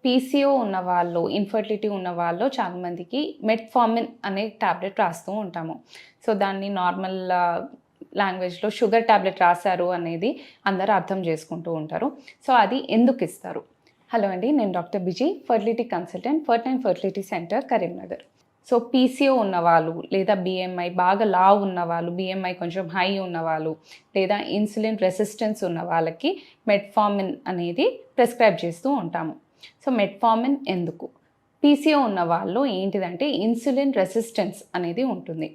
PCO ఉన్నవాళ్ళు, infertility ఉన్నవాళ్ళు చాలామందికి మెట్ఫార్మిన్ అనే టాబ్లెట్ రాస్తూ ఉంటాము. సో, దాన్ని నార్మల్ లాంగ్వేజ్‌లో షుగర్ టాబ్లెట్ రాశారు అనేది అందరూ అర్థం చేసుకుంటూ ఉంటారు. సో, అది ఎందుకు ఇస్తారు? హలో అండి, నేను డాక్టర్ బిజీ, ఫర్టిలిటీ కన్సల్టెంట్, ఫర్టైన్ fertility centre, Karimnagar. So, PCO ఉన్నవాళ్ళు లేదా బీఎంఐ బాగా లావు ఉన్నవాళ్ళు, బీఎంఐ కొంచెం హై ఉన్నవాళ్ళు లేదా ఇన్సులిన్ రెసిస్టెన్స్ ఉన్న వాళ్ళకి మెట్ఫార్మిన్ అనేది ప్రిస్క్రైబ్ చేస్తూ ఉంటాము. సో, మెట్ఫార్మిన్ ఎందుకు? పీసీఓ ఉన్న వాళ్ళు ఏంటిదంటే ఇన్సులిన్ రెసిస్టెన్స్ అనేది ఉంటుంది.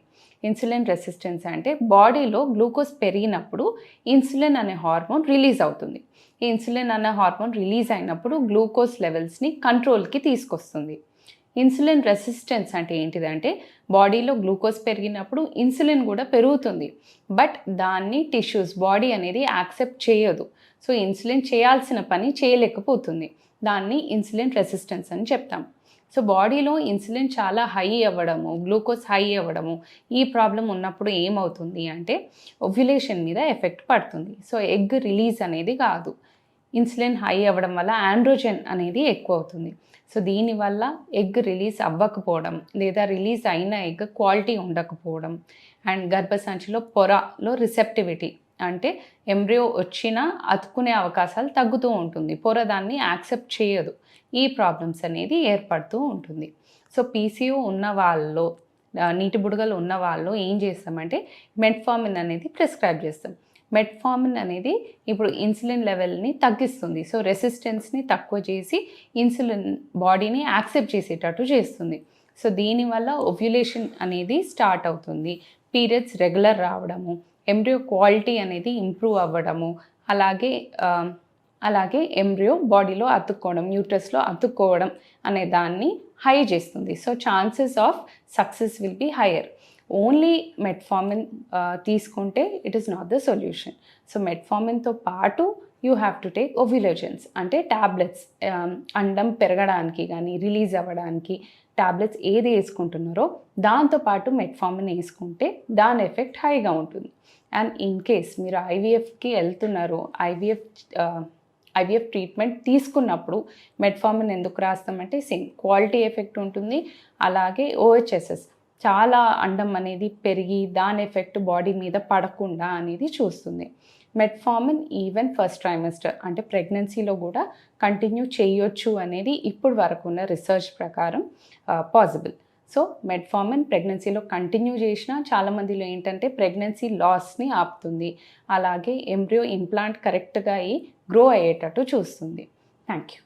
ఇన్సులిన్ రెసిస్టెన్స్ అంటే బాడీలో గ్లూకోజ్ పెరిగినప్పుడు ఇన్సులిన్ అనే హార్మోన్ రిలీజ్ అవుతుంది. ఈ ఇన్సులిన్ అనే హార్మోన్ రిలీజ్ అయినప్పుడు గ్లూకోజ్ లెవెల్స్ని కంట్రోల్కి తీసుకొస్తుంది. ఇన్సులిన్ రెసిస్టెన్స్ అంటే ఏంటిదంటే బాడీలో గ్లూకోజ్ పెరిగినప్పుడు ఇన్సులిన్ కూడా పెరుగుతుంది, బట్ దాన్ని టిష్యూస్ బాడీ అనేది యాక్సెప్ట్ చేయదు. సో, ఇన్సులిన్ చేయాల్సిన పని చేయలేకపోతుంది. దాన్ని ఇన్సులిన్ రెసిస్టెన్స్ అని చెప్తాం. సో, బాడీలో ఇన్సులిన్ చాలా హై అవ్వడము, గ్లూకోజ్ హై అవ్వడము, ఈ ప్రాబ్లం ఉన్నప్పుడు ఏమవుతుంది అంటే ఓవ్యులేషన్ మీద ఎఫెక్ట్ పడుతుంది. సో, ఎగ్ రిలీజ్ అనేది కాదు. ఇన్సులిన్ హై అవ్వడం వల్ల ఆండ్రోజెన్ అనేది ఎక్కువ అవుతుంది. సో, దీనివల్ల ఎగ్ రిలీజ్ అవ్వకపోవడం లేదా రిలీజ్ అయిన ఎగ్ క్వాలిటీ ఉండకపోవడం అండ్ గర్భసంచిలో పొరలో రిసెప్టివిటీ అంటే ఎంబ్రియో వచ్చినా అతుక్కునే అవకాశాలు తగ్గుతూ ఉంటుంది. పొర దాన్ని యాక్సెప్ట్ చేయదు. ఈ ప్రాబ్లమ్స్ అనేది ఏర్పడుతూ ఉంటుంది. సో, పీసీఓ ఉన్న వాళ్ళు, నీటి బుడగలు ఉన్న వాళ్ళు ఏం చేస్తామంటే మెట్ఫార్మిన్ అనేది ప్రిస్క్రైబ్ చేస్తాం. మెట్ఫార్మిన్ అనేది ఇప్పుడు ఇన్సులిన్ లెవెల్ని తగ్గిస్తుంది. సో, రెసిస్టెన్స్ని తక్కువ చేసి ఇన్సులిన్ బాడీని యాక్సెప్ట్ చేసేటట్టు చేస్తుంది. సో, దీనివల్ల ఓవ్యులేషన్ అనేది స్టార్ట్ అవుతుంది. పీరియడ్స్ రెగ్యులర్ రావడము, ఎంబ్రియో క్వాలిటీ అనేది ఇంప్రూవ్ అవ్వడము, అలాగే ఎంబ్రియో బాడీలో అతుక్కోవడం, యూట్రస్లో అతుక్కోవడం అనే దాన్ని హై చేస్తుంది. So, chances of success will be higher. Only metformin తీసుకుంటే it is not the solution. So, మెట్ఫార్మిన్తో పాటు you have to take ovulations అంటే ట్యాబ్లెట్స్, అండం పెరగడానికి కానీ రిలీజ్ అవ్వడానికి ట్యాబ్లెట్స్ ఏది వేసుకుంటున్నారో దాంతోపాటు మెట్ఫార్మిన్ వేసుకుంటే దాని ఎఫెక్ట్ హైగా ఉంటుంది. అండ్ ఇన్ కేస్ మీరు ఐవీఎఫ్కి వెళ్తున్నారు, ఐవీఎఫ్ ట్రీట్మెంట్ తీసుకున్నప్పుడు మెట్ఫార్మిన్ ఎందుకు రాస్తామంటే సేమ్ క్వాలిటీ ఎఫెక్ట్ ఉంటుంది. అలాగే ఓహెచ్ఎస్ఎస్ చాలా అండం అనేది పెరిగి దాని ఎఫెక్ట్ బాడీ మీద పడకుండా అనేది చూస్తుంది. మెట్ఫార్మిన్ ఈవెన్ ఫస్ట్ ట్రైమెస్టర్ అంటే ప్రెగ్నెన్సీలో కూడా కంటిన్యూ చేయొచ్చు అనేది ఇప్పుడు వరకు ఉన్న రీసెర్చ్ ప్రకారం పాసిబుల్. సో, మెట్ఫార్మిన్ ప్రెగ్నెన్సీలో కంటిన్యూ చేసినా చాలామందిలో ఏంటంటే ప్రెగ్నెన్సీ లాస్ని ఆపుతుంది. అలాగే ఎంబ్రియో ఇంప్లాంట్ కరెక్ట్గా అయ్యి గ్రో అయ్యేటట్టు చూస్తుంది. Thank you.